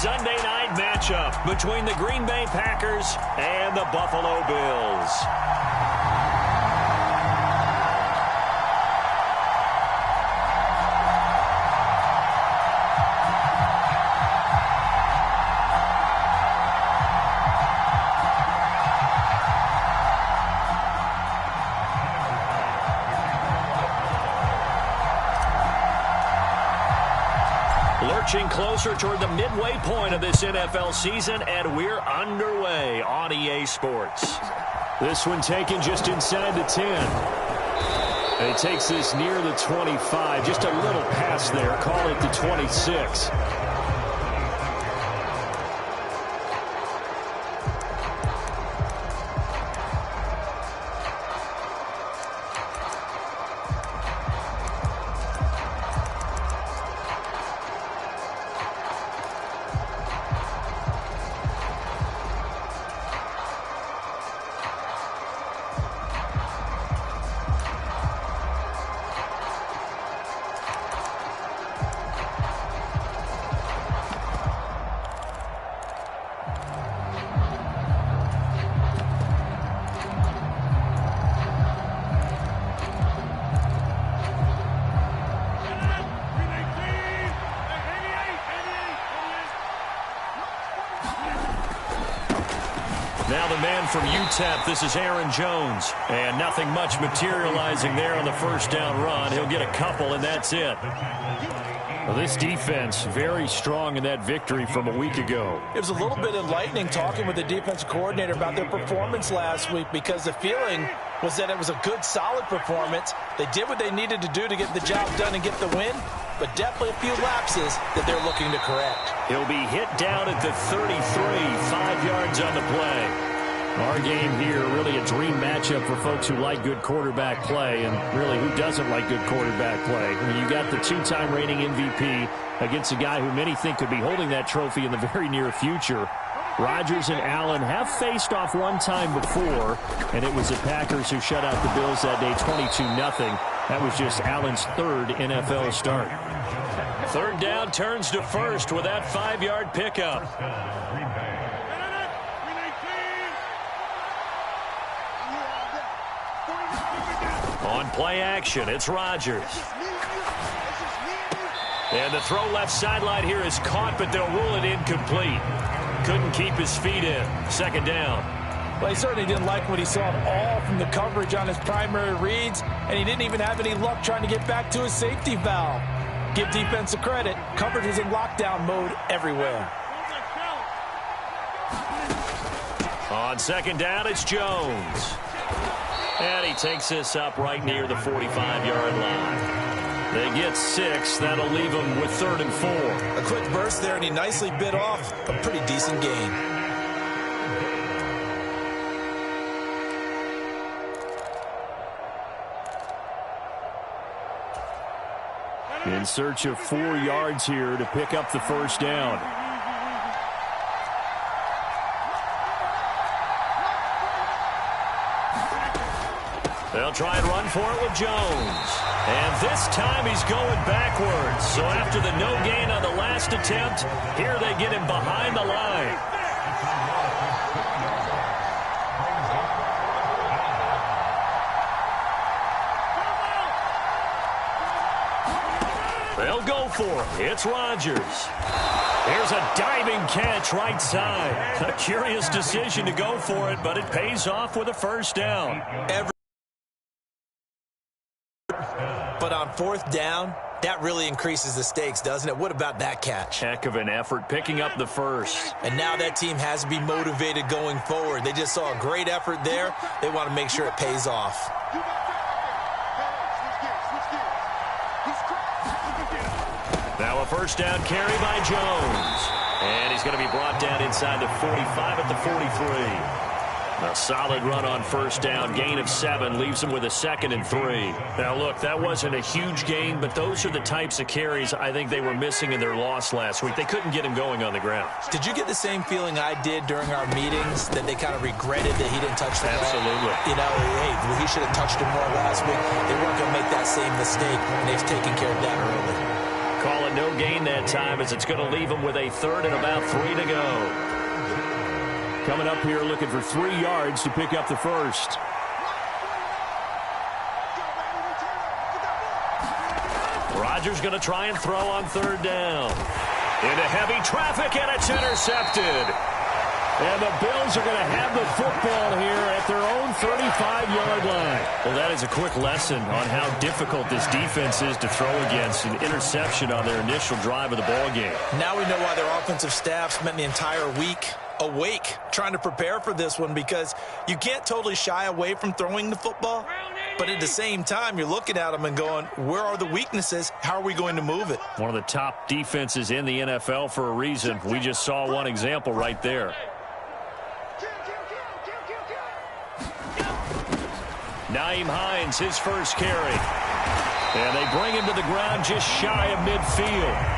Sunday night matchup between the Green Bay Packers and the Buffalo Bills. Lurching closer toward the midway point of this NFL season, and we're underway on EA Sports. This one taken just inside the 10. And it takes this near the 25, just a little past there, call it the 26. Now the man from UTEP, this is Aaron Jones. And nothing much materializing there on the first down run. He'll get a couple, and that's it. Well, this defense very strong in that victory from a week ago. It was a little bit enlightening talking with the defensive coordinator about their performance last week, because the feeling was that it was a good, solid performance. They did what they needed to do to get the job done and get the win, but definitely a few lapses that they're looking to correct. He'll be hit down at the 33, 5 yards on the play. Our game here, really a dream matchup for folks who like good quarterback play, and really who doesn't like good quarterback play. I mean, you got the two-time reigning MVP against a guy who many think could be holding that trophy in the very near future. Rodgers and Allen have faced off one time before, and it was the Packers who shut out the Bills that day 22-0. That was just Allen's third NFL start. Third down turns to first with that 5-yard pickup. On play action, it's Rodgers. And the throw left sideline here is caught, but they'll rule it incomplete. Couldn't keep his feet in. Second down. Well, he certainly didn't like what he saw at all from the coverage on his primary reads, and he didn't even have any luck trying to get back to his safety valve. Give defense a credit. Coverage was in lockdown mode everywhere. On second down, it's Jones. And he takes this up right near the 45-yard line. They get 6. That'll leave them with 3rd and 4. A quick burst there, and he nicely bit off a pretty decent gain. In search of 4 yards here to pick up the first down. They'll try and run for it with Jones. And this time he's going backwards. So after the no gain on the last attempt, here they get him behind the line. They'll go for it. It's Rodgers. Here's a diving catch right side. A curious decision to go for it, but it pays off with a first down. But on 4th down, that really increases the stakes, doesn't it? What about that catch? Heck of an effort picking up the first. And now that team has to be motivated going forward. They just saw a great effort there. They want to make sure it pays off. Now a first down carry by Jones. And he's going to be brought down inside the 45 at the 43. A solid run on first down. Gain of 7 leaves him with a 2nd and 3. Now, look, that wasn't a huge gain, but those are the types of carries I think they were missing in their loss last week. They couldn't get him going on the ground. Did you get the same feeling I did during our meetings, that they kind of regretted that he didn't touch the ball? Absolutely. You know, hey, he should have touched him more last week. They weren't going to make that same mistake, and they've taken care of that early. Call it but no gain that time as it's going to leave them with a third and about 3 to go. Coming up here looking for 3 yards to pick up the first. Rodgers going to try and throw on third down. Into heavy traffic, and it's intercepted. And the Bills are going to have the football here at their own 35-yard line. Well, that is a quick lesson on how difficult this defense is to throw against. An interception on their initial drive of the ball game. Now we know why their offensive staff spent the entire week awake trying to prepare for this one, because you can't totally shy away from throwing the football. But at the same time, you're looking at them and going, where are the weaknesses? How are we going to move it? One of the top defenses in the NFL for a reason. We just saw one example right there. Nyheim Hines, his first carry. And they bring him to the ground just shy of midfield.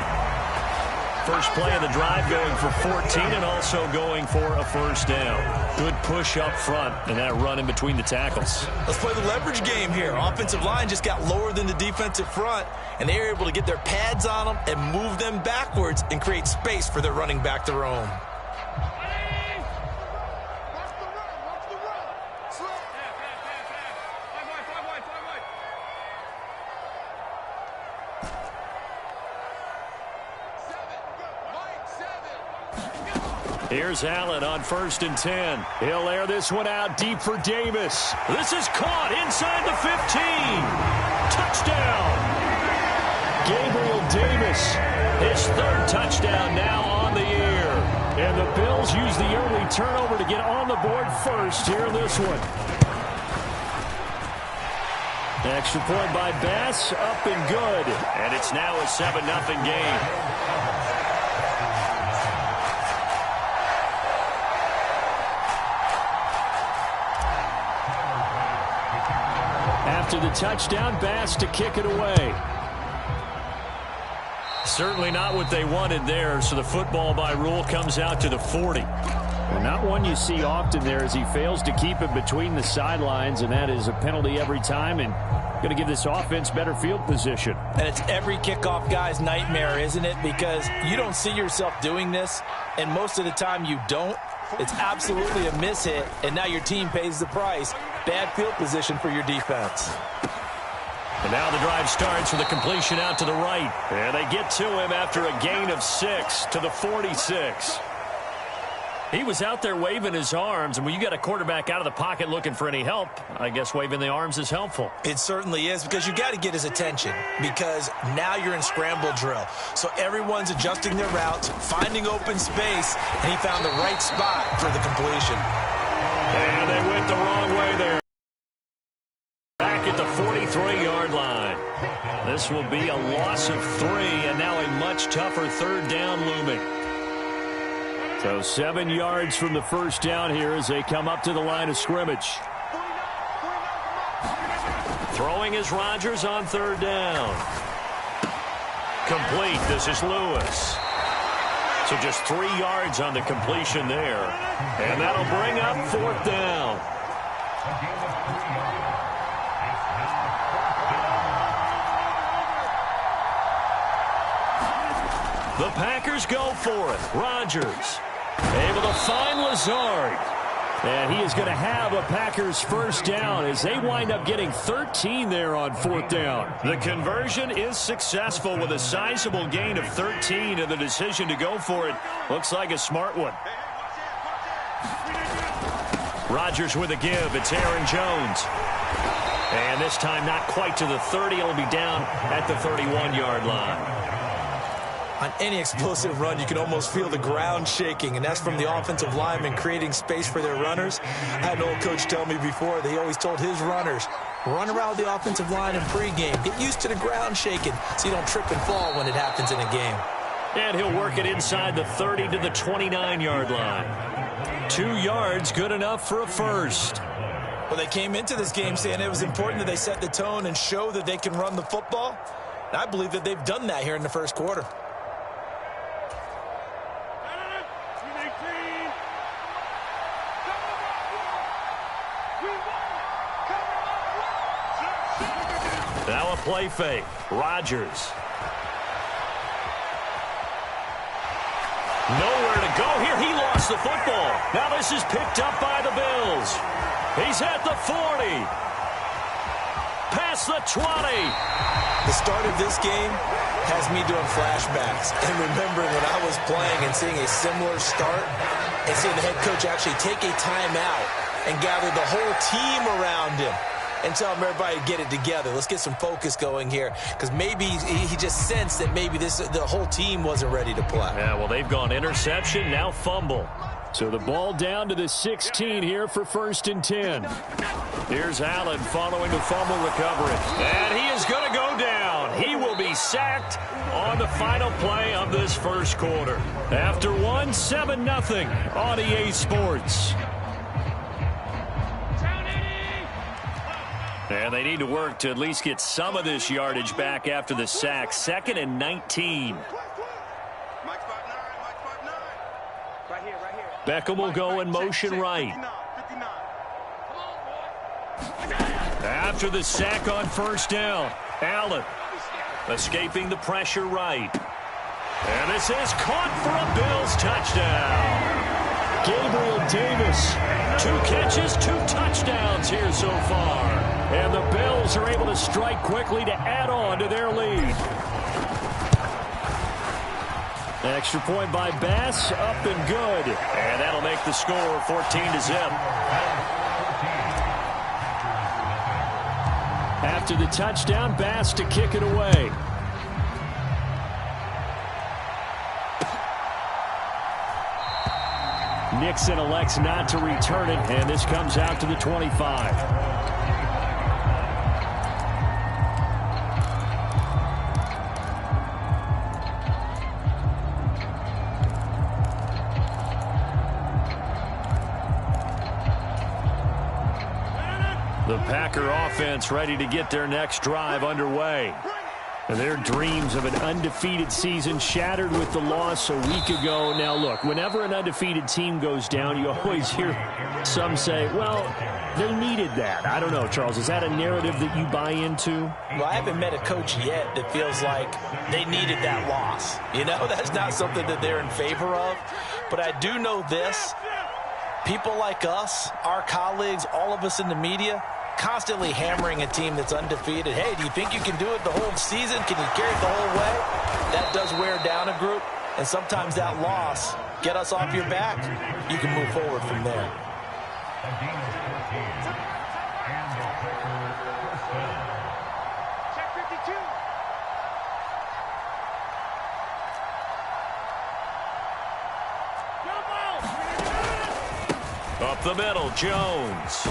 First play of the drive going for 14 and also going for a first down. Good push up front and that run in between the tackles. Let's play the leverage game here. Offensive line just got lower than the defensive front, and they were able to get their pads on them and move them backwards and create space for their running back to roam. Here's Allen on 1st and 10. He'll air this one out deep for Davis. This is caught inside the 15. Touchdown. Gabriel Davis, his 3rd touchdown now on the year. And the Bills use the early turnover to get on the board first here in this one. Extra point by Bass, up and good. And it's now a 7-0 game. After the touchdown, Bass to kick it away. Certainly not what they wanted there, so the football by rule comes out to the 40. Well, not one you see often there as he fails to keep it between the sidelines, and that is a penalty every time and going to give this offense better field position. And it's every kickoff guy's nightmare, isn't it? Because you don't see yourself doing this, and most of the time you don't. It's absolutely a miss hit, and now your team pays the price. Bad field position for your defense. And now the drive starts with a completion out to the right. And they get to him after a gain of 6 to the 46. He was out there waving his arms, and when you got a quarterback out of the pocket looking for any help, I guess waving the arms is helpful. It certainly is, because you got to get his attention, because now you're in scramble drill. So everyone's adjusting their routes, finding open space, and he found the right spot for the completion. And they went the wrong way there. Back at the 43-yard line. This will be a loss of 3, and now a much tougher 3rd down looming. So 7 yards from the first down here as they come up to the line of scrimmage. Throwing is Rodgers on 3rd down. Complete. This is Lewis. So just 3 yards on the completion there. And that'll bring up 4th down. The Packers go for it. Rodgers able to find Lazard. And he is going to have a Packers first down as they wind up getting 13 there on 4th down. The conversion is successful with a sizable gain of 13, and the decision to go for it looks like a smart one. Rodgers with a give. It's Aaron Jones. And this time not quite to the 30. It'll be down at the 31-yard line. On any explosive run, you can almost feel the ground shaking, and that's from the offensive linemen creating space for their runners. I had an old coach tell me before, they always told his runners, run around the offensive line in pregame. Get used to the ground shaking so you don't trip and fall when it happens in a game. And he'll work it inside the 30 to the 29-yard line. 2 yards, good enough for a first. Well, they came into this game saying it was important that they set the tone and show that they can run the football. And I believe that they've done that here in the first quarter. Now a play fake. Rodgers. Nowhere to go here. He lost the football. Now this is picked up by the Bills. He's at the 40. Past the 20. The start of this game has me doing flashbacks and remembering when I was playing and seeing a similar start and seeing the head coach actually take a timeout and gather the whole team around him and tell him everybody to get it together. Let's get some focus going here, because maybe he just sensed that maybe the whole team wasn't ready to play. Yeah, well, they've gone interception, now fumble. So the ball down to the 16 here for 1st and 10. Here's Allen following the fumble recovery. And he is going to go down. He will be sacked on the final play of this first quarter. After 7-0 on EA Sports. And they need to work to at least get some of this yardage back after the sack. 2nd and 19. Beckham will go in motion right. After the sack on 1st down, Allen escaping the pressure right. And this is caught for a Bills touchdown. Gabriel Davis, 2 catches, 2 touchdowns here so far. And the Bills are able to strike quickly to add on to their lead. Extra point by Bass, up and good. And that'll make the score 14-0. After the touchdown, Bass to kick it away. Nixon elects not to return it, and this comes out to the 25. The Packer offense ready to get their next drive underway. And their dreams of an undefeated season shattered with the loss a week ago. Now, look, whenever an undefeated team goes down, you always hear some say, well, they needed that. I don't know, Charles. Is that a narrative that you buy into? Well, I haven't met a coach yet that feels like they needed that loss. You know, that's not something that they're in favor of. But I do know this. People like us, our colleagues, all of us in the media, constantly hammering a team that's undefeated. Hey, do you think you can do it the whole season? Can you carry it the whole way? That does wear down a group, and sometimes that loss, get us off your back, you can move forward from there. Up the middle, Jones.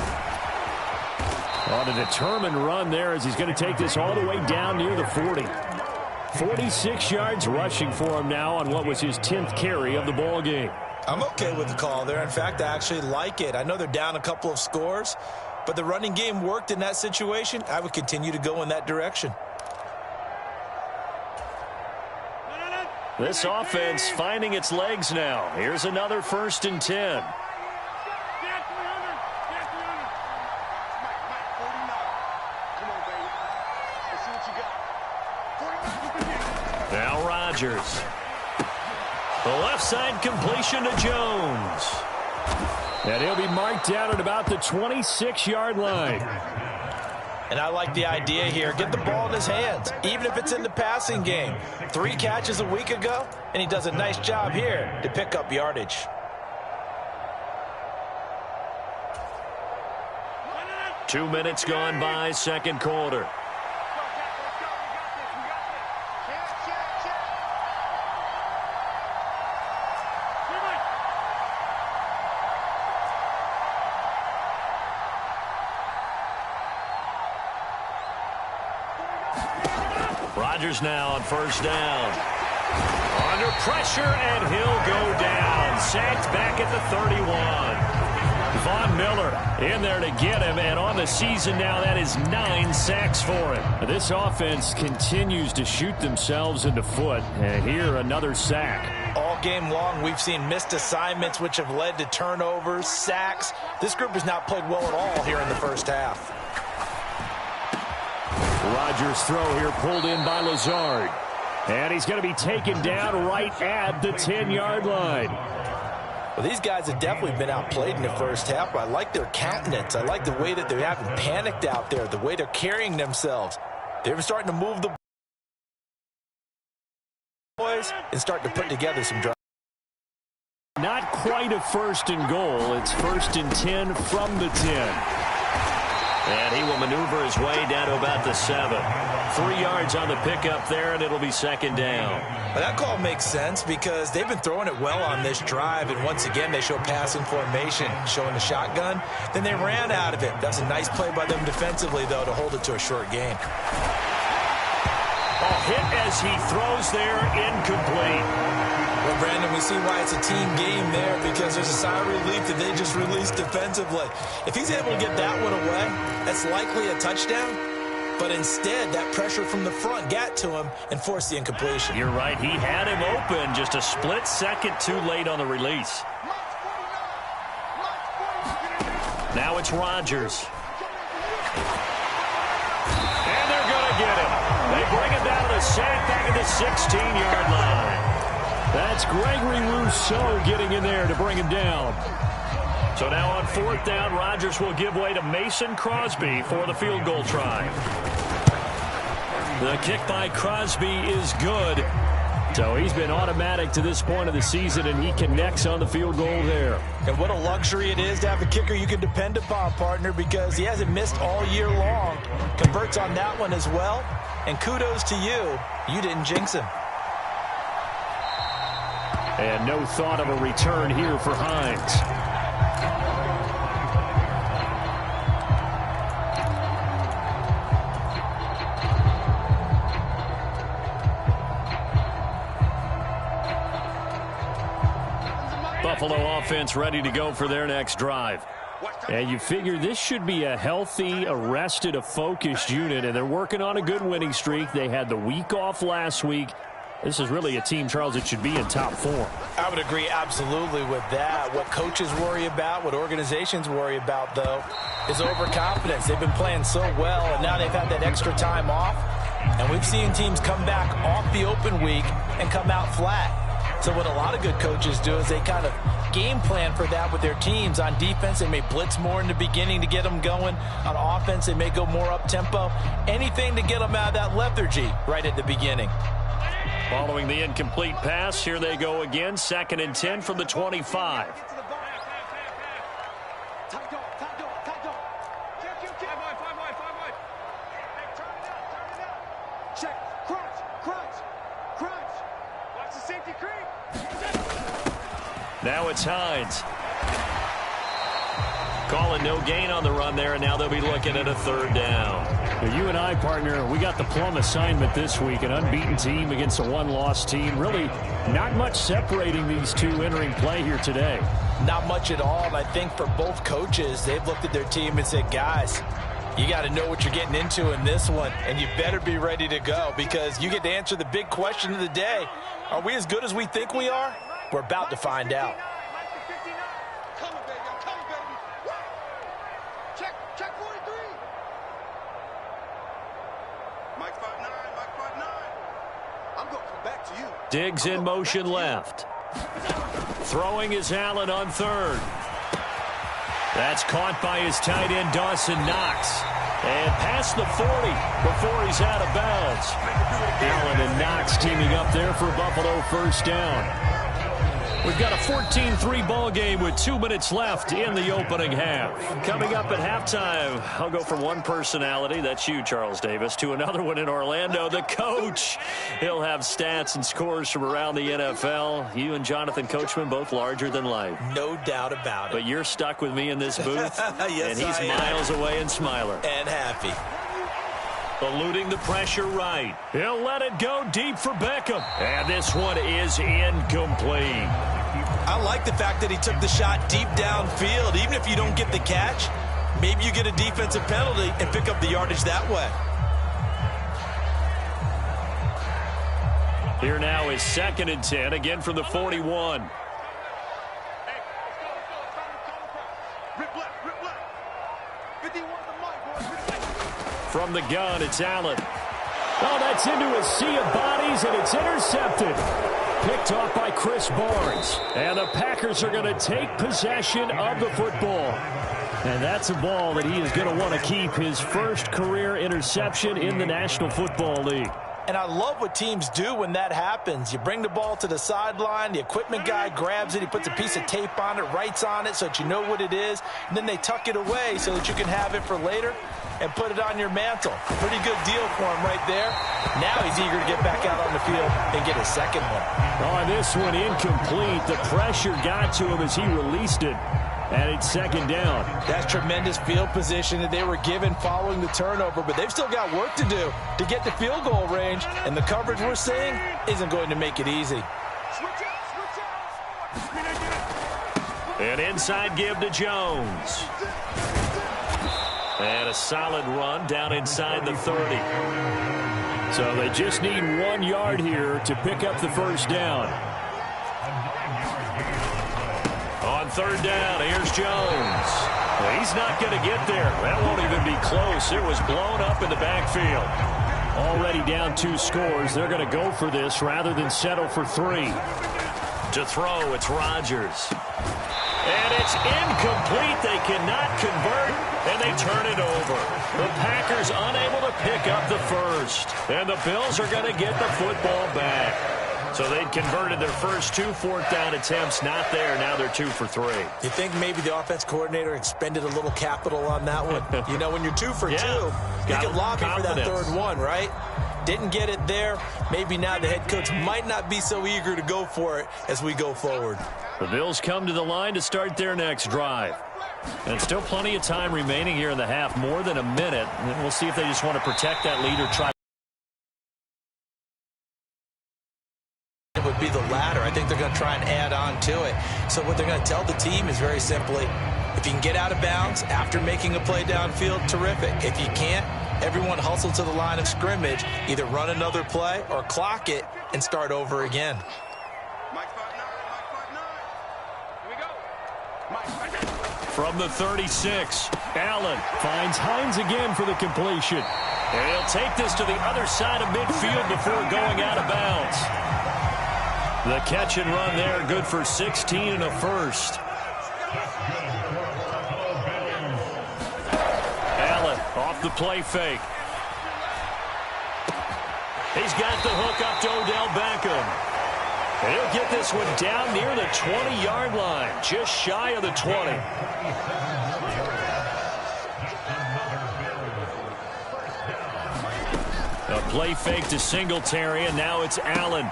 On a determined run there as he's going to take this all the way down near the 40. 46 yards rushing for him now on what was his 10th carry of the ball game. I'm okay with the call there. In fact, I actually like it. I know they're down a couple of scores, but the running game worked in that situation. I would continue to go in that direction. This offense finding its legs now. Here's another 1st and 10. Now Rodgers. The left side completion to Jones. And he'll be marked down at about the 26-yard line. And I like the idea here. Get the ball in his hands, even if it's in the passing game. 3 catches a week ago, and he does a nice job here to pick up yardage. Two minutes gone by, 2nd quarter. Rodgers now on 1st down. Under pressure, and he'll go down. Sacked back at the 31. Von Miller in there to get him, and on the season now, that is 9 sacks for him. This offense continues to shoot themselves in the foot, and here another sack. All game long, we've seen missed assignments, which have led to turnovers, sacks. This group has not played well at all here in the first half. Rodgers' throw here pulled in by Lazard. And he's going to be taken down right at the 10-yard line. Well, these guys have definitely been outplayed in the first half, but I like their countenance. I like the way that they're having panicked out there, the way they're carrying themselves. They're starting to move the boys and starting to put together some drives. Not quite a 1st and goal. It's 1st and 10 from the 10. And he will maneuver his way down to about the 7. 3 yards on the pickup there, and it'll be 2nd down. Well, that call makes sense because they've been throwing it well on this drive, and once again they show passing formation, showing the shotgun. Then they ran out of it. That's a nice play by them defensively, though, to hold it to a short gain. Hit as he throws there, incomplete. Well, Brandon, we see why it's a team game there because there's a sigh of relief that they just released defensively. If he's able to get that one away, that's likely a touchdown. But instead, that pressure from the front got to him and forced the incompletion. You're right. He had him open just a split second too late on the release. Now it's Rodgers. And they're going to get him. They bring him down to the sack back at the 16-yard line. That's Gregory Rousseau getting in there to bring him down. So now on 4th down, Rodgers will give way to Mason Crosby for the field goal try. The kick by Crosby is good. So he's been automatic to this point of the season, and he connects on the field goal there. And what a luxury it is to have a kicker you can depend upon, partner, because he hasn't missed all year long. Converts on that one as well. And kudos to you. You didn't jinx him. And no thought of a return here for Hines. Buffalo offense ready to go for their next drive. And you figure this should be a healthy, arrested, a focused unit, and they're working on a good winning streak. They had the week off last week. This is really a team, Charles, that should be in top form. I would agree absolutely with that. What coaches worry about, what organizations worry about, though, is overconfidence. They've been playing so well, and now they've had that extra time off. And we've seen teams come back off the open week and come out flat. So what a lot of good coaches do is they kind of game plan for that with their teams. On defense, they may blitz more in the beginning to get them going. On offense, they may go more up-tempo. Anything to get them out of that lethargy right at the beginning. Following the incomplete pass, here they go again. 2nd and 10 from the 25. Now it's Hines. Calling no gain on the run there, and now they'll be looking at a 3rd down. Well, you and I, partner, we got the plum assignment this week. An unbeaten team against a one-loss team. Really not much separating these two entering play here today. Not much at all, and I think for both coaches, they've looked at their team and said, guys, you got to know what you're getting into in this one, and you better be ready to go because you get to answer the big question of the day. Are we as good as we think we are? We're about to find out. Diggs in motion left. Throwing is Allen on 3rd. That's caught by his tight end, Dawson Knox. And past the 40 before he's out of bounds. Allen and Knox teaming up there for Buffalo 1st down. We've got a 14-3 ball game with 2 minutes left in the opening half. Coming up at halftime, I'll go from one personality, that's you, Charles Davis, to another one in Orlando, the coach. He'll have stats and scores from around the NFL. You and Jonathan Coachman, both larger than life. No doubt about it. But you're stuck with me in this booth, yes, and he's miles away and smiler. And happy. Eluding the pressure right. He'll let it go deep for Beckham. And this one is incomplete. I like the fact that he took the shot deep downfield. Even if you don't get the catch, maybe you get a defensive penalty and pick up the yardage that way. Here now is 2nd and 10, again from the 41. From the gun, it's Allen. Oh, that's into a sea of bodies, and it's intercepted. Picked off by Chris Barnes. And the Packers are going to take possession of the football. And that's a ball that he is going to want to keep, his first career interception in the National Football League. And I love what teams do when that happens. You bring the ball to the sideline, the equipment guy grabs it, he puts a piece of tape on it, writes on it so that you know what it is, and then they tuck it away so that you can have it for later and put it on your mantle. Pretty good deal for him right there. Now he's eager to get back out on the field and get his second one. On this one, incomplete. The pressure got to him as he released it. And it's second down. That's tremendous field position that they were given following the turnover, but they've still got work to do to get to field goal range, and the coverage we're seeing isn't going to make it easy. An inside give to Jones. And a solid run down inside the 30. So they just need 1 yard here to pick up the first down. On third down, here's Jones. Well, he's not going to get there. That won't even be close. It was blown up in the backfield. Already down 2 scores. They're going to go for this rather than settle for 3. To throw, it's Rodgers. And it's incomplete. They cannot convert, and they turn it over. The Packers unable to pick up the first. And the Bills are going to get the football back. So they'd converted their first 2 fourth-down attempts. Not there. Now they're 2 for 3. You think maybe the offense coordinator expended a little capital on that one? You know, when you're 2 for 2, you can lobby for that third one, right? Didn't get it there. Maybe now the head coach might not be so eager to go for it as we go forward. The Bills come to the line to start their next drive. And still plenty of time remaining here in the half, more than a minute. And we'll see if they just want to protect that lead or try. It would be the latter. I think they're going to try and add on to it. So what they're going to tell the team is very simply, if you can get out of bounds after making a play downfield, terrific. If you can't, everyone hustle to the line of scrimmage, either run another play or clock it and start over again. From the 36, Allen finds Hines again for the completion. And he'll take this to the other side of midfield before going out of bounds. The catch and run there, good for 16 and a first. Allen off the play fake. He's got the hook up to Odell Beckham. And he'll get this one down near the 20-yard line, just shy of the 20. A play fake to Singletary, and now it's Allen.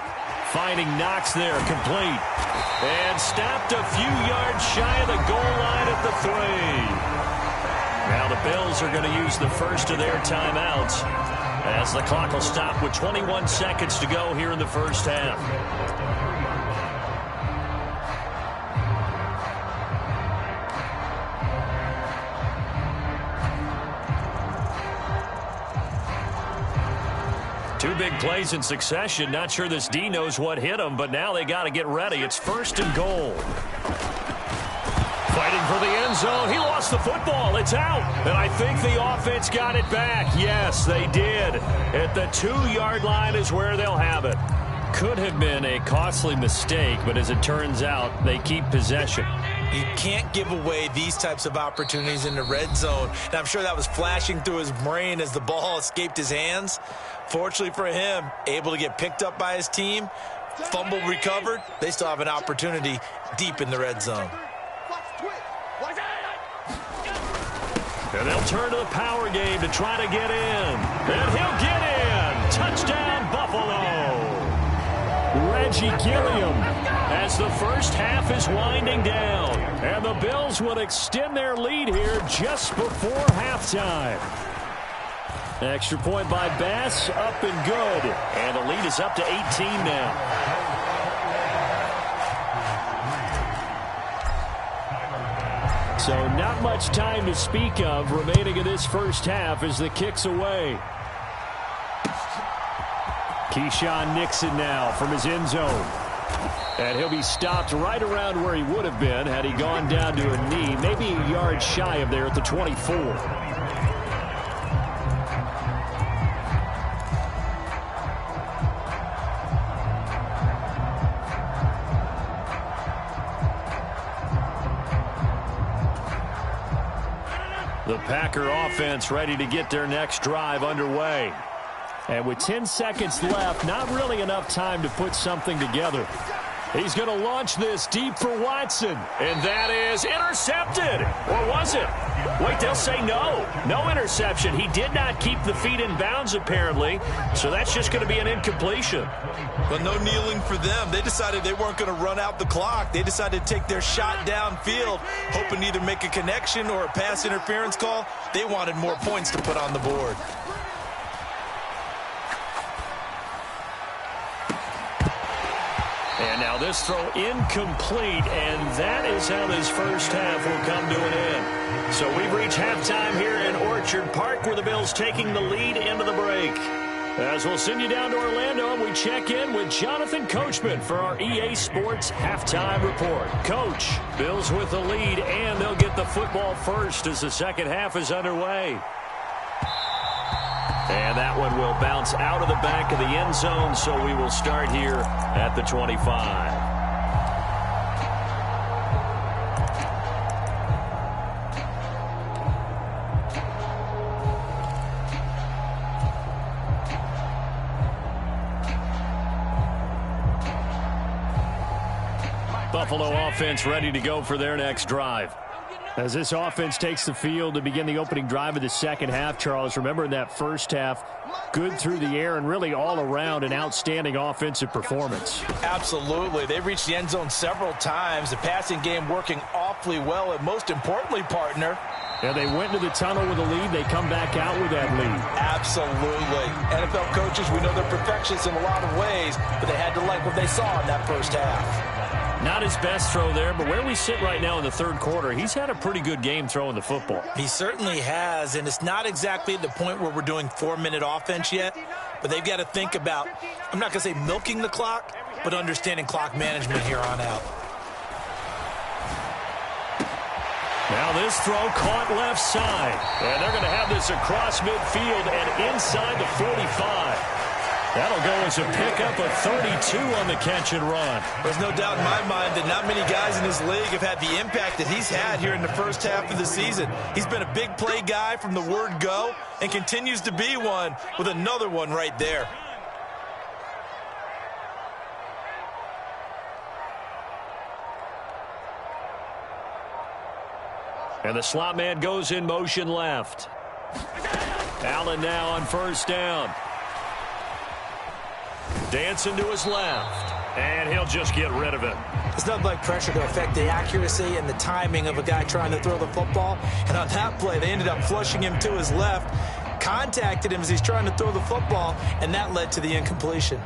Finding Knox there, complete. And stopped a few yards shy of the goal line at the 3. Now the Bills are going to use the first of their timeouts as the clock will stop with 21 seconds to go here in the first half. Two big plays in succession. Not sure this D knows what hit him, but now they got to get ready. It's first and goal. Fighting for the end zone. He lost the football. It's out. And I think the offense got it back. Yes, they did. At the 2-yard line is where they'll have it. Could have been a costly mistake, but as it turns out, they keep possession. You can't give away these types of opportunities in the red zone. And I'm sure that was flashing through his brain as the ball escaped his hands. Fortunately for him, able to get picked up by his team, fumble recovered. They still have an opportunity deep in the red zone. And they'll turn to the power game to try to get in. And he'll get in. Touchdown, Buffalo. Reggie Gilliam as the first half is winding down. And the Bills will extend their lead here just before halftime. Extra point by Bass, up and good. And the lead is up to 18 now. So not much time to speak of remaining in this first half as the kick's away. Keyshawn Nixon now from his end zone. And he'll be stopped right around where he would have been had he gone down to a knee, maybe a yard shy of there at the 24. The Packer offense ready to get their next drive underway. And with 10 seconds left, not really enough time to put something together. He's going to launch this deep for Watson. And that is intercepted. Or was it? Wait, they'll say no. No interception. He did not keep the feet in bounds, apparently. So that's just going to be an incompletion. But no kneeling for them. They decided they weren't going to run out the clock. They decided to take their shot downfield, hoping to either make a connection or a pass interference call. They wanted more points to put on the board. And now this throw incomplete, and that is how this first half will come to an end. So we've reached halftime here in Orchard Park, where the Bills taking the lead into the break. As we'll send you down to Orlando, and we check in with Jonathan Coachman for our EA Sports Halftime Report. Coach, Bills with the lead, and they'll get the football first as the second half is underway. And that one will bounce out of the back of the end zone, so we will start here at the 25. Buffalo offense ready to go for their next drive. As this offense takes the field to begin the opening drive of the second half, Charles, remember in that first half, good through the air and really all around an outstanding offensive performance. Absolutely. They reached the end zone several times. The passing game working awfully well, and most importantly, partner, yeah, they went into the tunnel with a lead. They come back out with that lead. Absolutely. NFL coaches, we know they're perfectionists in a lot of ways, but they had to like what they saw in that first half. Not his best throw there, but where we sit right now in the third quarter, he's had a pretty good game throwing the football. He certainly has, and it's not exactly at the point where we're doing 4-minute offense yet, but they've got to think about, I'm not going to say milking the clock, but understanding clock management here on out. Now this throw caught left side, and they're going to have this across midfield and inside the 45. That'll go as a pickup of 32 on the catch and run. There's no doubt in my mind that not many guys in this league have had the impact that he's had here in the first half of the season. He's been a big play guy from the word go and continues to be one with another one right there. And the slot man goes in motion left. Allen now on first down. Dancing to his left, and he'll just get rid of it. It's nothing like pressure to affect the accuracy and the timing of a guy trying to throw the football. And on that play, they ended up flushing him to his left, contacted him as he's trying to throw the football, and that led to the incompletion.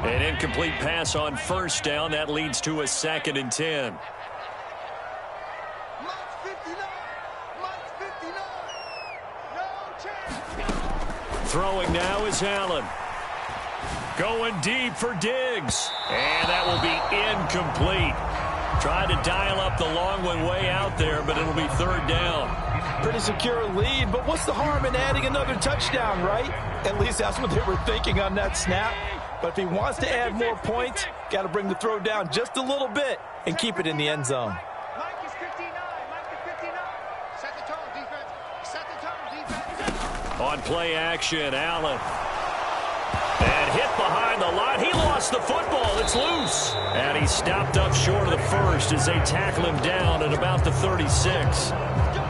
An incomplete pass on first down. That leads to a 2nd and 10. Throwing now is Allen. Going deep for Diggs. And that will be incomplete. Trying to dial up the long one way out there, but it'll be third down. Pretty secure lead, but what's the harm in adding another touchdown, right? At least that's what they were thinking on that snap. But if he wants to add more points, got to bring the throw down just a little bit and keep it in the end zone. On play action, Allen. And hit behind the line. He lost the football. It's loose. And he stopped up short of the first as they tackle him down at about the 36.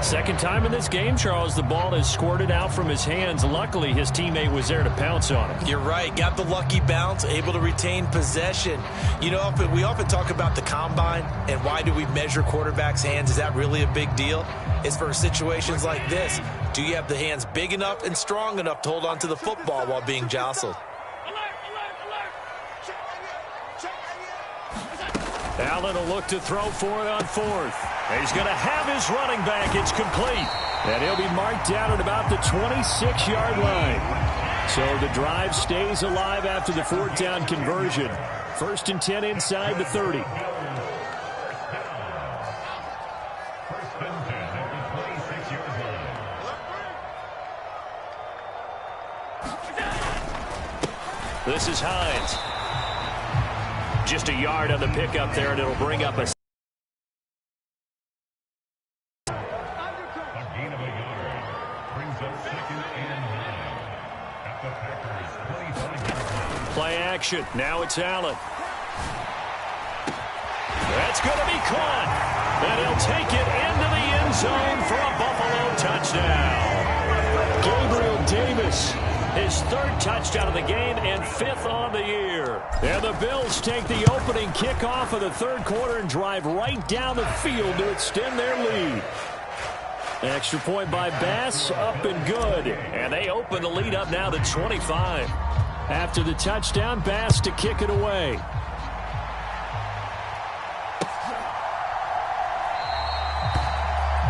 Second time in this game, Charles, the ball has squirted out from his hands. Luckily, his teammate was there to pounce on him. You're right. Got the lucky bounce, able to retain possession. You know, we often talk about the combine and why do we measure quarterbacks' hands. Is that really a big deal? It's for situations like this. Do you have the hands big enough and strong enough to hold on to the football while being jostled? Allen will look to throw for it on fourth. He's going to have his running back. It's complete. And he'll be marked down at about the 26-yard line. So the drive stays alive after the fourth down conversion. 1st and 10 inside the 30. This is Hines. Just a yard on the pickup there, and it'll bring up a gain of a yard. Brings up 2nd and 9. At the Packers' 25-yard line. play action. Now it's Allen. That's going to be caught. And he'll take it into the end zone for a Buffalo touchdown. Gabriel Davis, his 3rd touchdown of the game and 5th on the year. And the Bills take the opening kickoff of the 3rd quarter and drive right down the field to extend their lead. Extra point by Bass, up and good. And they open the lead up now to 25. After the touchdown, Bass to kick it away.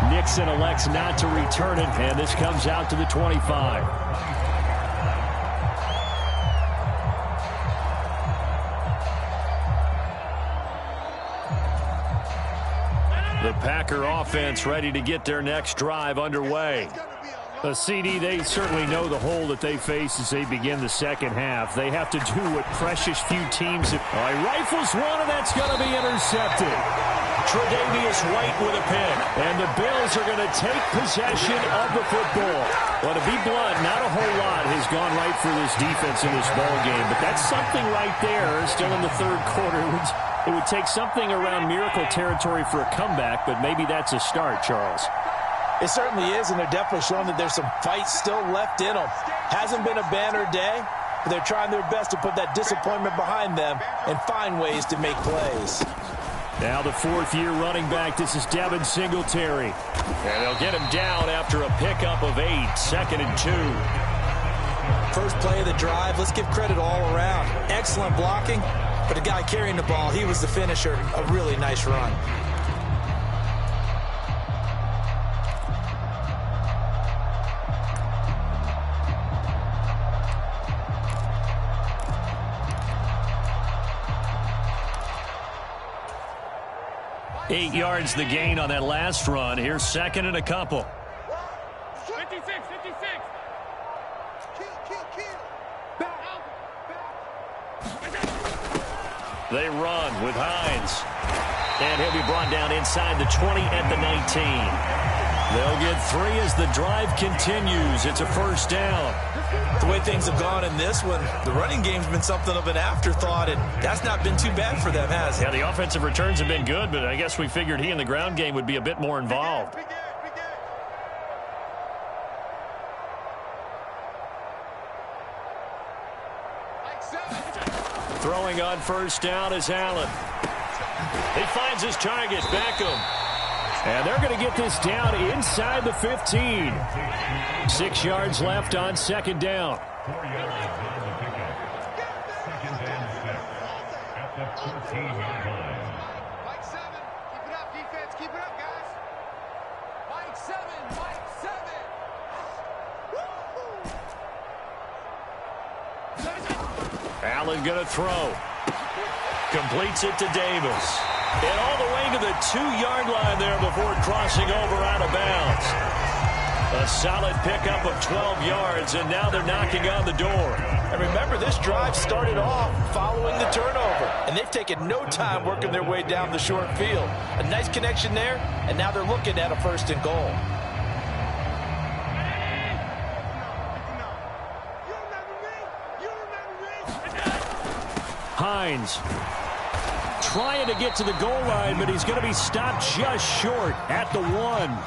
Nixon elects not to return it, and this comes out to the 25. The Packer offense ready to get their next drive underway. A CD, they certainly know the hole that they face as they begin the second half. They have to do what precious few teams have. Rifles one, and that's going to be intercepted. Tre'Davious White with a pick. And the Bills are going to take possession of the football. Well, to be blunt, not a whole lot has gone right for this defense in this ball game. But that's something right there, still in the 3rd quarter. It would take something around miracle territory for a comeback, but maybe that's a start, Charles. It certainly is, and they're definitely showing that there's some fight still left in them. Hasn't been a banner day, but they're trying their best to put that disappointment behind them and find ways to make plays. Now the 4th-year running back, this is Devin Singletary. And they'll get him down after a pickup of 8, 2nd and 2. First play of the drive, let's give credit all around. Excellent blocking, but the guy carrying the ball, he was the finisher. A really nice run. Eight yards the gain on that last run. Here's 2nd and a couple. 56, 56. They run with Hines. And he'll be brought down inside the 20 at the 19. They'll get 3 as the drive continues. It's a 1st down. The way things have gone in this one, the running game's been something of an afterthought, and that's not been too bad for them, has it? Yeah, the offensive returns have been good, but I guess we figured he in the ground game would be a bit more involved. Throwing on 1st down is Allen. He finds his target, Beckham. And they're going to get this down inside the 15. 6 yards left on 2nd down. 4 yards on the pickup. 2nd and 6. At the 14-yard line. Mike 7. Keep it up, defense. Keep it up, guys. Mike 7. Mike 7. Allen going to throw. Completes it to Davis. And all the way to the 2-yard line there before crossing over out of bounds. A solid pickup of 12 yards, and now they're knocking on the door. And remember, this drive started off following the turnover, and they've taken no time working their way down the short field. A nice connection there, and now they're looking at a 1st and goal. Hines trying to get to the goal line, but he's going to be stopped just short at the 1.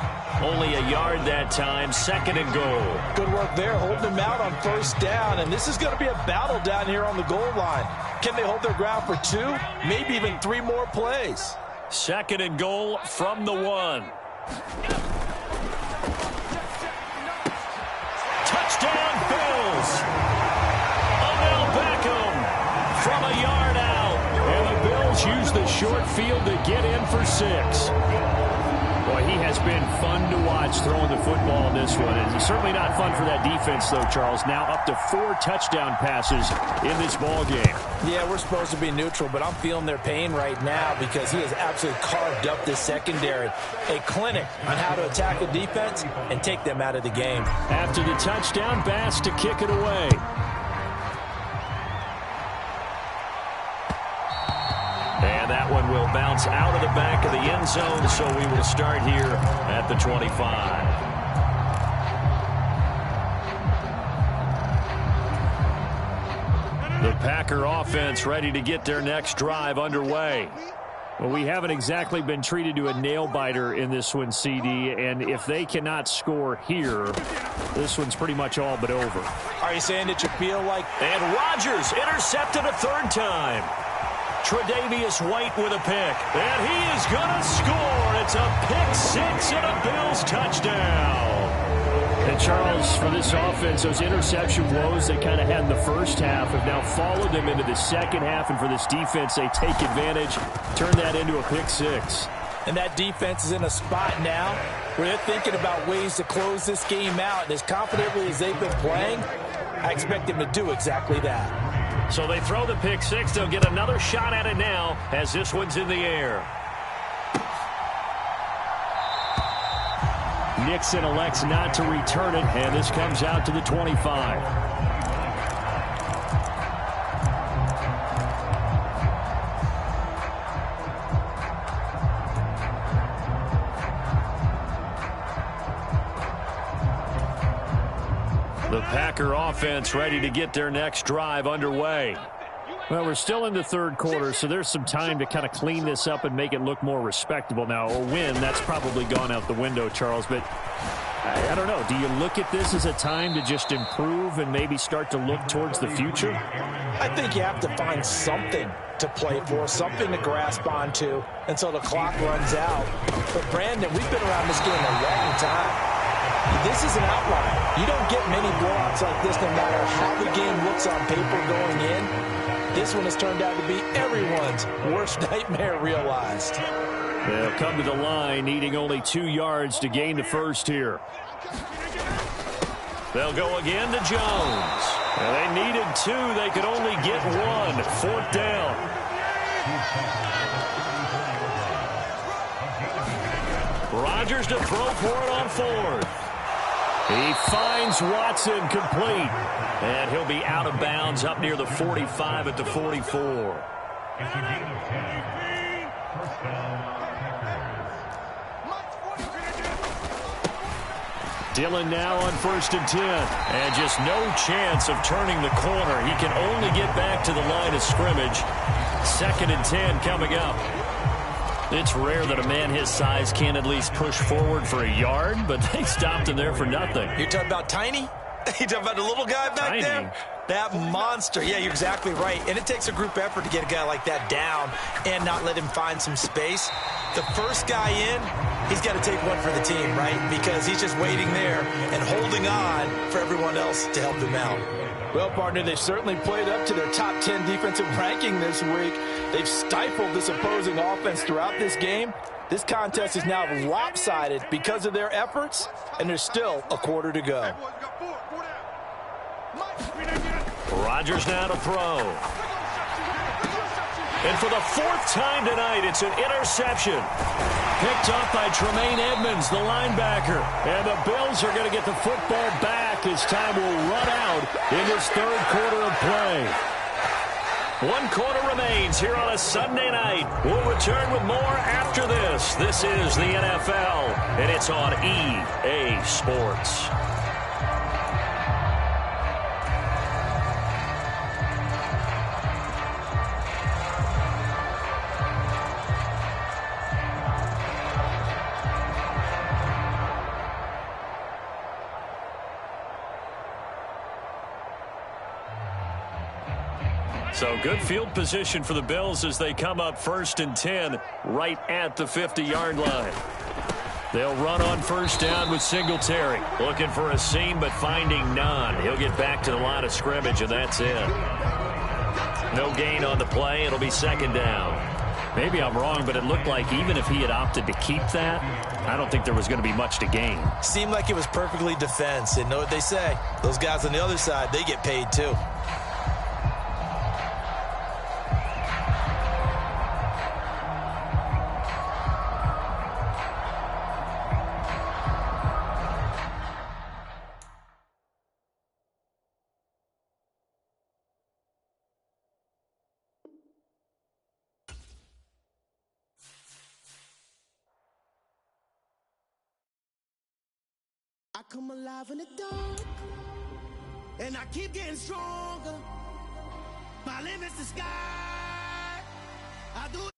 Only a yard that time, 2nd and goal. Good work there, holding them out on 1st down, and this is going to be a battle down here on the goal line. Can they hold their ground for 2, maybe even 3 more plays? 2nd and goal from the 1. Touchdown, Bills! Odell Beckham from a yard out. And the Bills use the short field to get in for 6. Boy, he has been fun to watch throwing the football in this one. And it's certainly not fun for that defense, though, Charles. Now up to 4 touchdown passes in this ball game. Yeah, we're supposed to be neutral, but I'm feeling their pain right now because he has absolutely carved up this secondary. A clinic on how to attack a defense and take them out of the game. After the touchdown, Bass to kick it away. And that one will bounce out of the back of the end zone, so we will start here at the 25. The Packer offense ready to get their next drive underway. Well, we haven't exactly been treated to a nail-biter in this one, CD, and if they cannot score here, this one's pretty much all but over. Are you saying that you feel like... And Rodgers intercepted a third time. Tre'Davious White with a pick, and he is going to score. It's a pick six and a Bills touchdown. And Charles, for this offense, those interception woes they kind of had in the first half have now followed them into the second half. And for this defense, they take advantage, turn that into a pick six. And that defense is in a spot now where they're thinking about ways to close this game out. And as confidently as they've been playing, I expect them to do exactly that. So they throw the pick six. They'll get another shot at it now as this one's in the air. Nixon elects not to return it, and this comes out to the 25. The Packer offense ready to get their next drive underway. Well, we're still in the third quarter, so there's some time to kind of clean this up and make it look more respectable now. A win, that's probably gone out the window, Charles, but I don't know. Do you look at this as a time to just improve and maybe start to look towards the future? I think you have to find something to play for, something to grasp onto until the clock runs out. But, Brandon, we've been around this game a long time. This is an outlier. You don't get many blowouts like this no matter how the game looks on paper going in. This one has turned out to be everyone's worst nightmare realized. They'll come to the line, needing only 2 yards to gain the first here. They'll go again to Jones. Well, they needed 2. They could only get 1. Fourth down. Rodgers to throw for it on fourth. He finds Watson complete. And he'll be out of bounds up near the 45 at the 44. It's a gain of 10. First down, Packers. Dillon now on 1st and 10. And just no chance of turning the corner. He can only get back to the line of scrimmage. 2nd and 10 coming up. It's rare that a man his size can at least push forward for a yard, but they stopped him there for nothing. You're talking about Tiny? You talking about the little guy back there? That monster. Yeah, you're exactly right. And it takes a group effort to get a guy like that down and not let him find some space. The first guy in, he's got to take one for the team, right? Because he's just waiting there and holding on for everyone else to help him out. Well, partner, they've certainly played up to their top 10 defensive ranking this week. They've stifled this opposing offense throughout this game. This contest is now lopsided because of their efforts, and there's still a quarter to go. Rodgers now to throw. And for the 4th time tonight, it's an interception. Picked up by Tremaine Edmonds, the linebacker. And the Bills are going to get the football back as time will run out in this 3rd quarter of play. 1 quarter remains here on a Sunday night. We'll return with more after this. This is the NFL, and it's on EA Sports. So good field position for the Bills as they come up 1st and 10 right at the 50-yard line. They'll run on 1st down with Singletary. Looking for a seam but finding none. He'll get back to the line of scrimmage and that's it. No gain on the play. It'll be 2nd down. Maybe I'm wrong, but it looked like even if he had opted to keep that, I don't think there was going to be much to gain. Seemed like it was perfectly defense. And know what they say. Those guys on the other side, they get paid too. come alive in the dark, and I keep getting stronger. My limit's the sky. I do